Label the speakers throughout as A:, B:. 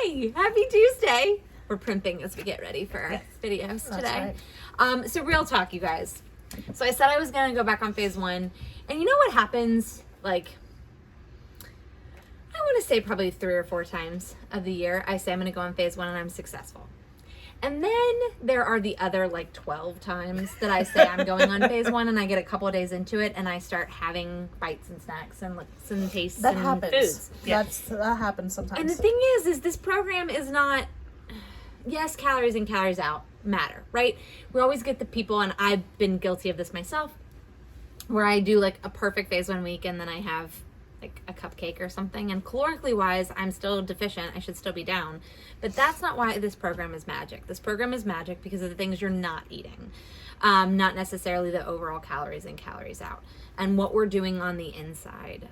A: Hi, happy Tuesday. We're primping as we get ready for our videos today.
B: Right.
A: So real talk, you guys. So I said I was going to go back on phase 1. And you know what happens? Like, I want to say probably 3 or 4 times of the year, I say I'm going to go on phase 1 and I'm successful. And then there are the other like 12 times that I say I'm going on phase 1 and I get a couple of days into it and I start having bites and snacks and looks and tastes
B: That
A: and
B: happens.
A: foods.
B: That happens sometimes.
A: And the thing is this program is not, yes, calories in, calories out matter, right? We always get the people, and I've been guilty of this myself, where I do like a perfect phase 1 week and then I have like a cupcake or something, and calorically wise, I'm still deficient. I should still be down. But that's not why this program is magic. This program is magic because of the things you're not eating, not necessarily the overall calories in, calories out, and what we're doing on the inside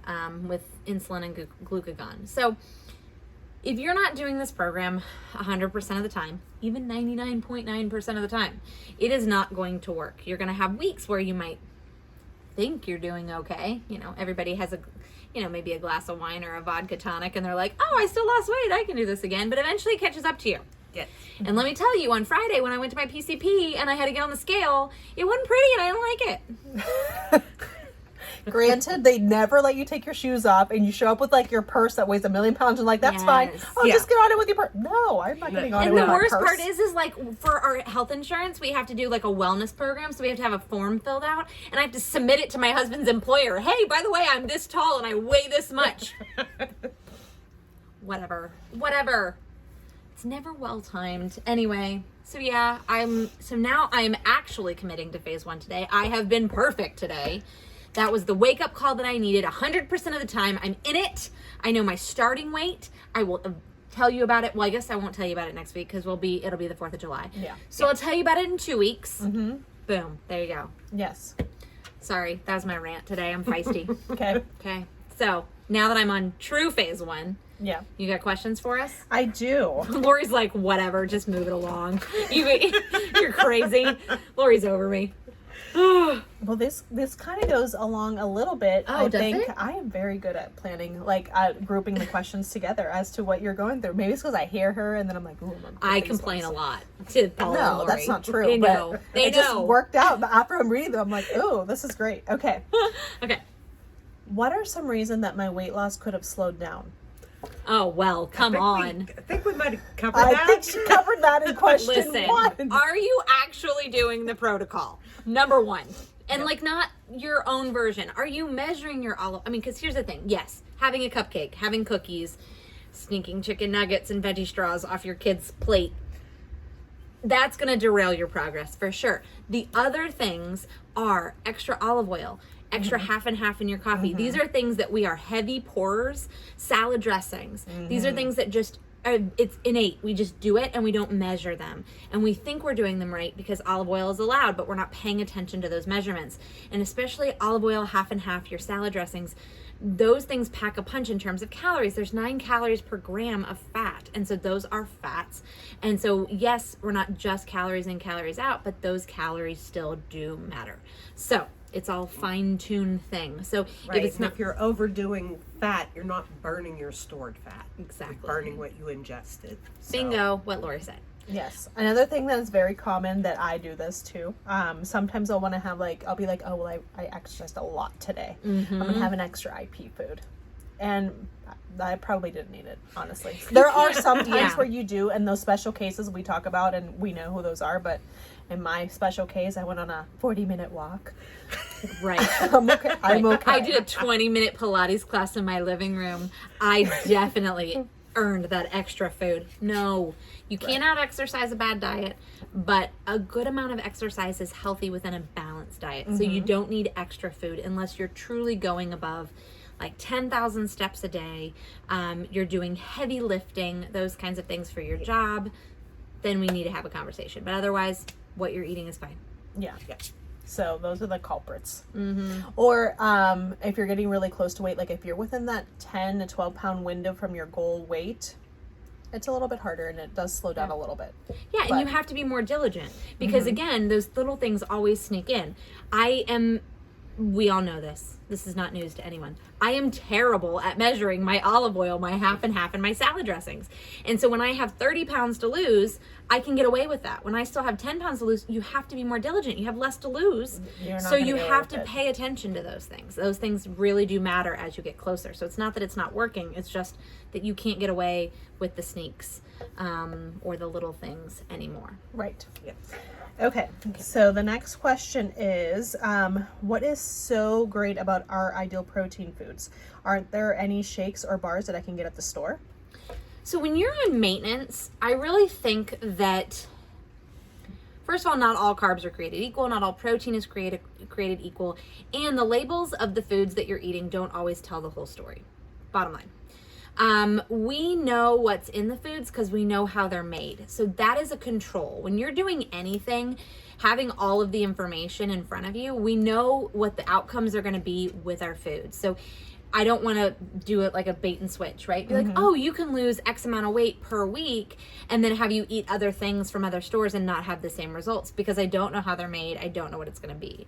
A: with insulin and glucagon. So if you're not doing this program 100% of the time, even 99.9% of the time, it is not going to work. You're going to have weeks where you might think you're doing okay. You know, everybody has maybe a glass of wine or a vodka tonic and they're like, oh, I still lost weight, I can do this again. But eventually it catches up to you.
C: Yes.
A: And let me tell you, on Friday when I went to my PCP and I had to get on the scale, it wasn't pretty and I didn't like it.
B: Granted, they never let you take your shoes off, and you show up with like your purse that weighs 1,000,000 pounds, and like that's fine.
A: Yes.
B: Oh, just get on it with your purse. No, I'm not getting on it
A: And
B: with
A: the
B: my
A: worst
B: purse.
A: part is like for our health insurance, we have to do like a wellness program. So we have to have a form filled out and I have to submit it to my husband's employer. Hey, by the way, I'm this tall and I weigh this much. Whatever. It's never well timed. Anyway, so yeah, now I'm actually committing to phase 1 today. I have been perfect today. That was the wake-up call that I needed 100% of the time. I'm in it. I know my starting weight. I will tell you about it. Well, I guess I won't tell you about it next week because it'll be the 4th of July.
B: Yeah.
A: So I'll tell you about it in 2 weeks.
B: Mm-hmm.
A: Boom. There you go.
B: Yes.
A: Sorry, that was my rant today. I'm feisty.
B: Okay.
A: Okay. So now that I'm on true phase 1,
B: Yeah.
A: you got questions for us?
B: I do.
A: Lori's like, whatever, just move it along. You're crazy. Lori's over me.
B: Well, this kind of goes along a little bit.
A: Oh,
B: I
A: does
B: think
A: it?
B: I am very good at planning, like grouping the questions together as to what you're going through. Maybe it's because I hear her and then I'm like, ooh,
A: I complain a lot to Paula and
B: No,
A: Lori.
B: that's not true.
A: They know.
B: But
A: They
B: it just
A: know.
B: worked out. But after I'm reading them, I'm like, ooh, this is great. Okay.
A: Okay.
B: What are some reasons that my weight loss could have slowed down?
A: Oh, well, come on.
C: I think we might have covered
B: I
C: that.
B: think she covered that in question
A: Listen,
B: 1.
A: are you actually doing the protocol? Number 1. And like not your own version. Are you measuring your olive? I mean, because here's the thing. Yes, having a cupcake, having cookies, sneaking chicken nuggets and veggie straws off your kid's plate, that's going to derail your progress for sure. The other things are extra olive oil, extra half and half in your coffee. These are things that we are heavy pourers, salad dressings. These are things that just it's innate. We just do it and we don't measure them. And we think we're doing them right because olive oil is allowed, but we're not paying attention to those measurements. And especially olive oil, half and half, your salad dressings, those things pack a punch in terms of calories. There's 9 calories per gram of fat. And so those are fats. And so yes, we're not just calories in, calories out, but those calories still do matter. So it's all fine-tuned thing. So
C: Right.
A: if it's not
C: if you're overdoing fat, you're not burning your stored fat.
A: exactly
C: You're burning what you ingested. So-
A: bingo, what Lori said.
B: Yes. Another thing that is very common that I do this too. Sometimes I'll want to have I'll be like, oh, well, I exercised a lot today. I'm going to have an extra IP food. And I probably didn't need it, honestly. There are some times
A: Yeah.
B: where you do, and those special cases we talk about, and we know who those are, but in my special case, I went on a 40-minute walk.
A: Right.
B: I'm okay. I'm okay.
A: I did a 20-minute Pilates class in my living room. I definitely earned that extra food. No, you can't out-exercise a bad diet, but a good amount of exercise is healthy within a balanced diet. So you don't need extra food unless you're truly going above like 10,000 steps a day. You're doing heavy lifting, those kinds of things for your job. Then we need to have a conversation. But otherwise, what you're eating is fine.
B: Yeah.
C: Yeah.
B: So those are the culprits. Or if you're getting really close to weight, like if you're within that 10 to 12 pound window from your goal weight, it's a little bit harder and it does slow down a little bit.
A: Yeah, and
B: But-
A: you have to be more diligent because again, those little things always sneak in. I am we all know this. This is not news to anyone. I am terrible at measuring my olive oil, my half and half, and my salad dressings. And so when I have 30 pounds to lose, I can get away with that. When I still have 10 pounds to lose, you have to be more diligent. You have less to lose. So you have to pay attention to those things. Those things really do matter as you get closer. So it's not that it's not working. It's just that you can't get away with the sneaks or the little things anymore.
B: Right.
C: Yes.
B: Okay, so the next question is, what is so great about our Ideal Protein foods? Aren't there any shakes or bars that I can get at the store?
A: So when you're on maintenance, I really think that, first of all, not all carbs are created equal, not all protein is created equal, and the labels of the foods that you're eating don't always tell the whole story. Bottom line. We know what's in the foods because we know how they're made. So that is a control. When you're doing anything, having all of the information in front of you, we know what the outcomes are going to be with our foods. So I don't want to do it like a bait and switch, right? Be like, oh, you can lose X amount of weight per week and then have you eat other things from other stores and not have the same results because I don't know how they're made. I don't know what it's going to be.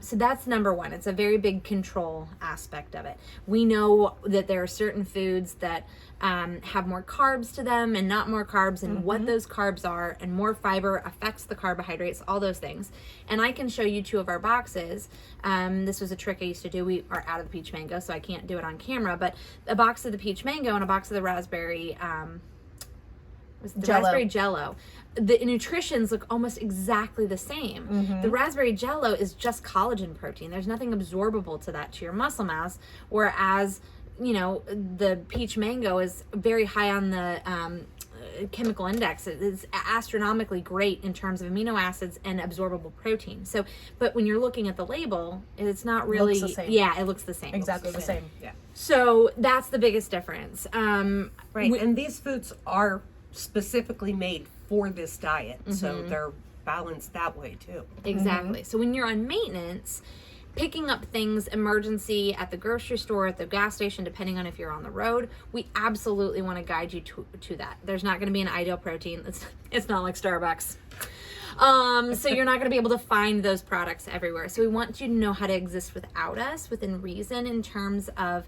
A: So that's number one. It's a very big control aspect of it. We know that there are certain foods that have more carbs to them and not more carbs, and what those carbs are, and more fiber affects the carbohydrates, all those things. And I can show you 2 of our boxes. This was a trick I used to do. We are out of the peach mango, so I can't do it on camera, but a box of the peach mango and a box of the raspberry raspberry jello. The nutritions look almost exactly the same. The raspberry jello is just collagen protein. There's nothing absorbable to that, to your muscle mass, whereas the peach mango is very high on the chemical index. It is astronomically great in terms of amino acids and absorbable protein. So, but when you're looking at the label, it's not really.
B: Looks the same.
A: Yeah, it looks the same.
B: Exactly the same.
C: Yeah.
A: So that's the biggest difference.
C: Right. And these foods are specifically made for this diet. So they're balanced that way too.
A: Exactly. So when you're on maintenance, picking up things emergency at the grocery store, at the gas station, depending on if you're on the road, we absolutely want to guide you to that. There's not going to be an Ideal Protein. It's not like Starbucks. So you're not going to be able to find those products everywhere. So we want you to know how to exist without us, within reason, in terms of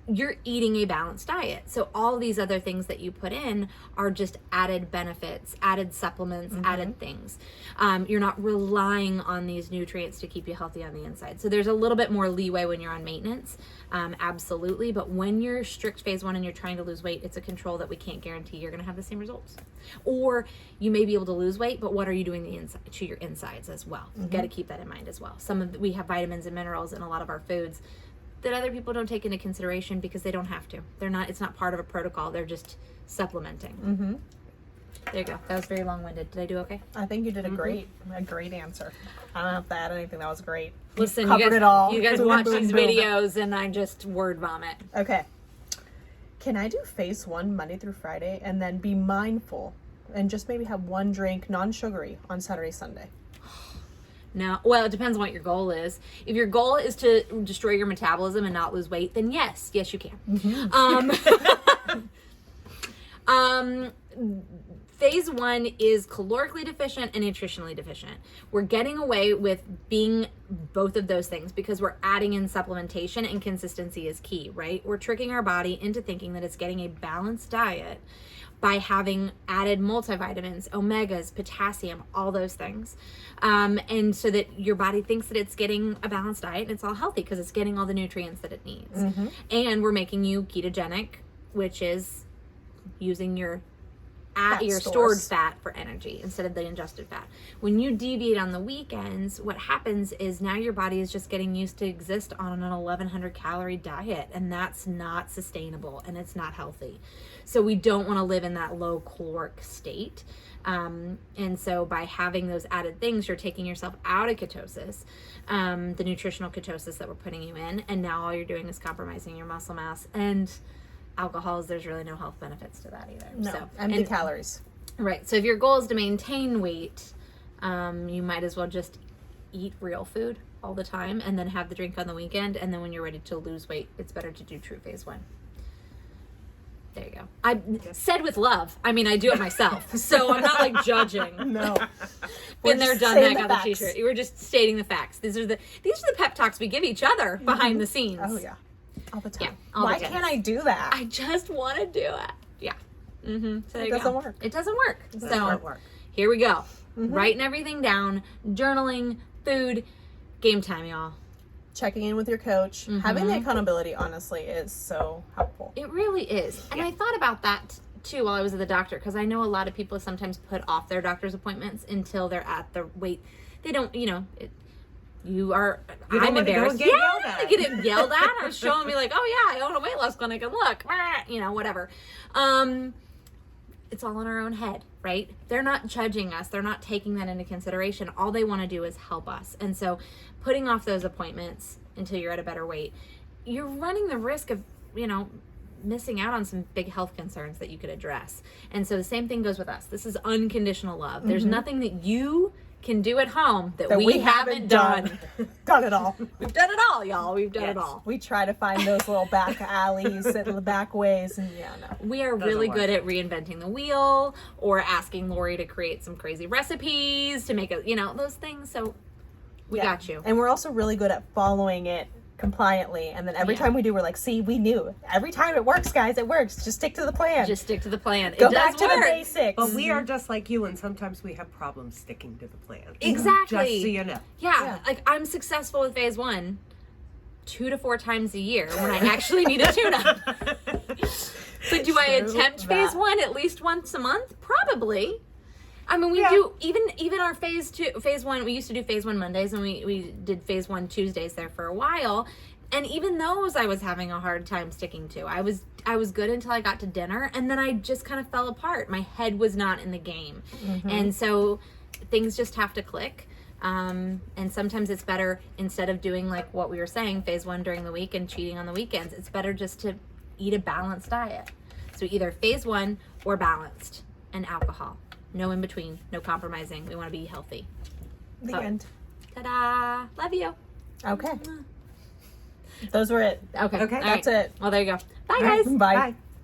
A: you're eating a balanced diet. So all these other things that you put in are just added benefits, added supplements, added things. You're not relying on these nutrients to keep you healthy on the inside. So there's a little bit more leeway when you're on maintenance, absolutely. But when you're strict phase 1 and you're trying to lose weight, it's a control that we can't guarantee you're going to have the same results. Or you may be able to lose weight, but what are you doing to your insides as well? You've got to keep that in mind as well. We have vitamins and minerals in a lot of our foods that other people don't take into consideration because they don't have to. It's not part of a protocol. They're just supplementing. There you go. That was very long-winded. Did I do okay?
B: I think you did a great answer. I don't have to add anything. That was great.
A: Listen,
B: you covered it all.
A: You guys
B: Boom,
A: watch
B: boom,
A: these
B: boom.
A: videos and I just word vomit.
B: Okay. Can I do phase 1 Monday through Friday and then be mindful and just maybe have one drink, non-sugary, on Saturday, Sunday?
A: No, well, it depends on what your goal is. If your goal is to destroy your metabolism and not lose weight, then yes, you can. Phase 1 is calorically deficient and nutritionally deficient. We're getting away with being both of those things because we're adding in supplementation, and consistency is key, right? We're tricking our body into thinking that it's getting a balanced diet by having added multivitamins, omegas, potassium, all those things. And so that your body thinks that it's getting a balanced diet and it's all healthy because it's getting all the nutrients that it needs. And we're making you ketogenic, which is using your stored fat for energy instead of the ingested fat. When you deviate on the weekends, what happens is now your body is just getting used to exist on an 1100 calorie diet, and that's not sustainable and it's not healthy. So we don't want to live in that low caloric state. And so by having those added things, you're taking yourself out of ketosis, the nutritional ketosis that we're putting you in, and now all you're doing is compromising your muscle mass. And alcohols, there's really no health benefits to that either.
B: No,
A: So,
B: empty calories.
A: Right. So if your goal is to maintain weight, you might as well just eat real food all the time and then have the drink on the weekend. And then when you're ready to lose weight, it's better to do true phase 1. There you go. I said with love. I mean, I do it myself, so I'm not like judging.
B: No.
A: Been there,
B: just
A: done
B: saying
A: that.
B: the
A: Got the
B: facts.
A: T-shirt. You were just stating the facts. These are the pep talks we give each other behind the scenes.
B: Oh yeah, all the time.
A: Yeah, all the
B: Why
A: time.
B: can't I do that?
A: I just want to do it. Yeah. Mm-hmm. So
B: It doesn't work.
A: It doesn't work.
C: Does
A: So
C: not work.
A: here we go. Writing everything down, journaling, food, game time, y'all.
B: Checking in with your coach, having the accountability, honestly, is so helpful.
A: It really is. And I thought about that too while I was at the doctor, because I know a lot of people sometimes put off their doctor's appointments until they're at the wait. They don't, you are,
C: You don't
A: I'm
C: wanna go
A: embarrassed.
C: and get
A: Yeah,
C: yelled
A: I
C: at.
A: don't wanna get yelled at or showing me like, oh yeah, I own a weight loss clinic and look, whatever. It's all in our own head, right? They're not judging us. They're not taking that into consideration. All they want to do is help us. And so putting off those appointments until you're at a better weight, you're running the risk of, missing out on some big health concerns that you could address. And so the same thing goes with us. This is unconditional love. There's nothing that you can do at home that we haven't done.
B: Done it all.
A: We've done it all, y'all. We've done it
C: Yes.
A: all.
B: We try to find those little back alleys and the back ways, and no.
A: We are really good at reinventing the wheel or asking Lori to create some crazy recipes to make those things. So we got you.
B: And we're also really good at following it compliantly, and then every time we do, we're like, see, we knew. Every time it works, guys, it works. Just stick to the plan.
A: Just stick to the plan.
B: Go
A: It
B: back
A: does
B: to
A: work.
B: the basics.
C: But we are just like you, and sometimes we have problems sticking to the plan.
A: Exactly.
C: Just so you know.
A: Yeah, like I'm successful with phase 1 2 to 4 times a year when I actually need a tune-up. But do I
B: True
A: attempt
B: that.
A: phase 1 at least once a month? Probably. I mean, we
C: Yeah.
A: do even our phase 1. We used to do phase 1 Mondays, and we did phase 1 Tuesdays there for a while. And even those I was having a hard time sticking to. I was good until I got to dinner, and then I just kind of fell apart. My head was not in the game. And so things just have to click. And sometimes it's better, instead of doing like what we were saying, phase 1 during the week and cheating on the weekends, it's better just to eat a balanced diet. So either phase 1 or balanced, and alcohol. No in between, no compromising. We want to be healthy.
B: The end.
A: Ta-da! Love you.
B: Okay. Those were it.
A: Okay.
C: Okay.
A: All
B: That's
A: right.
B: it.
A: Well, there you go. Bye,
C: All right.
A: guys.
B: Bye.
C: Bye.